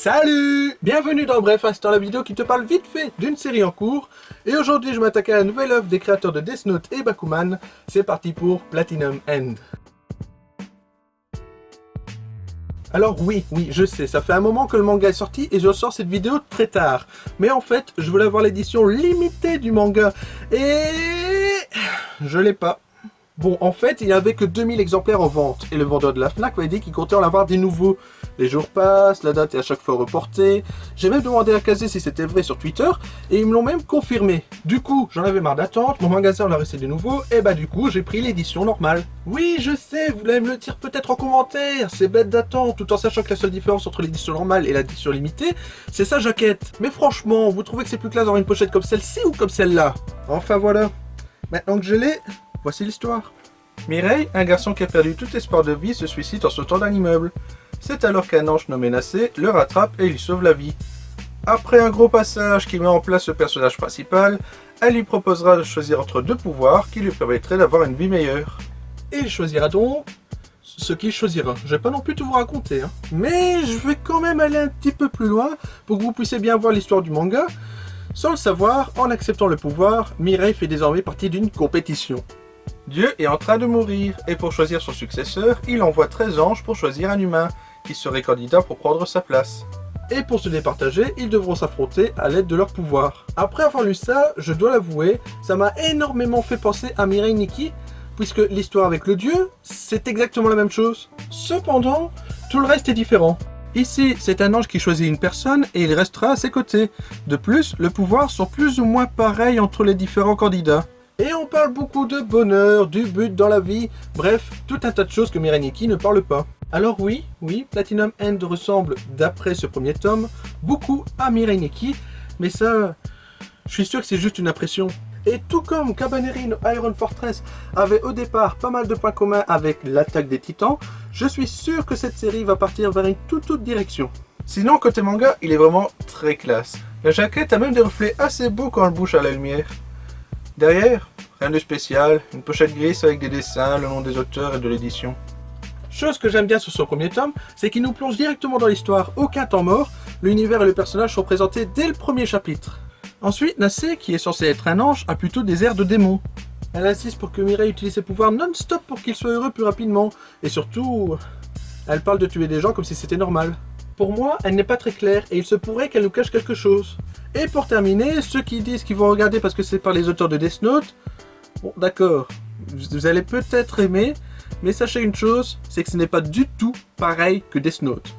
Salut! Bienvenue dans Bref Instant, la vidéo qui te parle vite fait d'une série en cours. Et aujourd'hui, je m'attaque à la nouvelle œuvre des créateurs de Death Note et Bakuman. C'est parti pour Platinum End. Alors oui, je sais, ça fait un moment que le manga est sorti et je sors cette vidéo très tard. Mais en fait, je voulais avoir l'édition limitée du manga et je l'ai pas. Bon, en fait, il n'y avait que 2000 exemplaires en vente, et le vendeur de la FNAC m'a dit qu'il comptait en avoir des nouveaux. Les jours passent, la date est à chaque fois reportée. J'ai même demandé à Kazé si c'était vrai sur Twitter, et ils me l'ont même confirmé. Du coup, j'en avais marre d'attendre, mon magasin en a resté des nouveaux, et bah du coup, j'ai pris l'édition normale. Oui, je sais, vous allez me le dire peut-être en commentaire, c'est bête d'attendre, tout en sachant que la seule différence entre l'édition normale et l'édition limitée, c'est sa jaquette. Mais franchement, vous trouvez que c'est plus classe d'avoir une pochette comme celle-ci ou comme celle-là? Enfin voilà, maintenant que je l'ai... Voici l'histoire. Mireille, un garçon qui a perdu tout espoir de vie, se suicide en sautant d'un immeuble. C'est alors qu'un ange nommé Nacé le rattrape et lui sauve la vie. Après un gros passage qui met en place le personnage principal, elle lui proposera de choisir entre deux pouvoirs qui lui permettraient d'avoir une vie meilleure. Et il choisira donc ce qu'il choisira. Je vais pas non plus tout vous raconter, hein. Mais je vais quand même aller un petit peu plus loin pour que vous puissiez bien voir l'histoire du manga. Sans le savoir, en acceptant le pouvoir, Mireille fait désormais partie d'une compétition. Dieu est en train de mourir, et pour choisir son successeur, il envoie 13 anges pour choisir un humain, qui serait candidat pour prendre sa place. Et pour se départager, ils devront s'affronter à l'aide de leur pouvoir. Après avoir lu ça, je dois l'avouer, ça m'a énormément fait penser à Mirai Nikki, puisque l'histoire avec le dieu, c'est exactement la même chose. Cependant, tout le reste est différent. Ici, c'est un ange qui choisit une personne et il restera à ses côtés. De plus, les pouvoirs sont plus ou moins pareils entre les différents candidats. Et on parle beaucoup de bonheur, du but dans la vie, bref, tout un tas de choses que Mirai Nikki ne parle pas. Alors oui, Platinum End ressemble, d'après ce premier tome, beaucoup à Mirai Nikki, mais ça, je suis sûr que c'est juste une impression. Et tout comme Cabaneri no Iron Fortress avait au départ pas mal de points communs avec l'attaque des titans, je suis sûr que cette série va partir vers une toute autre direction. Sinon, côté manga, il est vraiment très classe. La jaquette a même des reflets assez beaux quand elle bouge à la lumière. Derrière, rien de spécial, une pochette grise avec des dessins, le nom des auteurs et de l'édition. Chose que j'aime bien sur ce premier tome, c'est qu'il nous plonge directement dans l'histoire, aucun temps mort, l'univers et le personnage sont présentés dès le premier chapitre. Ensuite, Nacé, qui est censé être un ange, a plutôt des airs de démon. Elle insiste pour que Mireille utilise ses pouvoirs non-stop pour qu'il soit heureux plus rapidement, et surtout, elle parle de tuer des gens comme si c'était normal. Pour moi, elle n'est pas très claire et il se pourrait qu'elle nous cache quelque chose. Et pour terminer, ceux qui disent qu'ils vont regarder parce que c'est par les auteurs de Death Note, bon d'accord, vous allez peut-être aimer, mais sachez une chose, c'est que ce n'est pas du tout pareil que Death Note.